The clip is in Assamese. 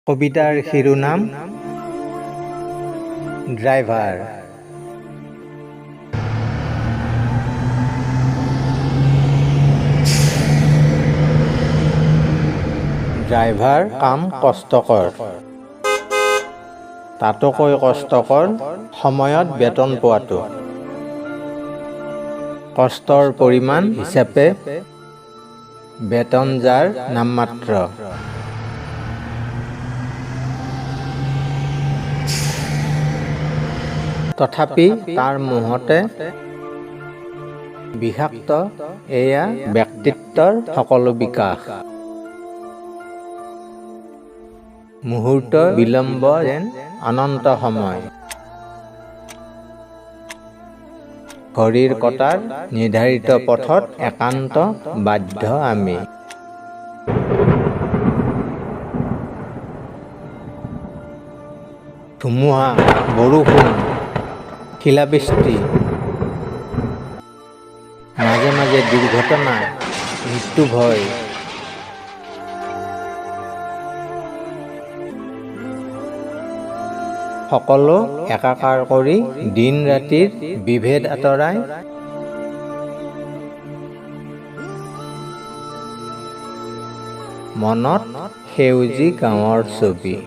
কবিতাৰ শিৰোনাম ড্ৰাইভাৰ। ড্ৰাইভাৰ কাম কষ্টকৰ, তাতোকৈ কষ্টকৰ সময়ত বেতন পোৱাটো। কষ্টৰ পৰিমাণ হিচাপে বেতন যাৰ নামমাত্ৰ। তথাপি তাৰ মুহূৰ্তে বিষাক্ত এয়া ব্যক্তিত্বৰ সকলো বিকাশ। মুহূৰ্ত বিলম্ব যেন অনন্ত সময়। ঘড়ীৰ কটাৰ নিৰ্ধাৰিত পথত একান্ত বাধ্য আমি। ধুমুহা, বৰষুণ, শিলাবৃষ্টি, মাজে মাজে দুৰ্ঘটনা, মৃত্যু ভয়। সকলো একাকাৰ কৰি দিন ৰাতিৰ বিভেদ আঁতৰাই মনত সেউজী গাঁৱৰ ছবি।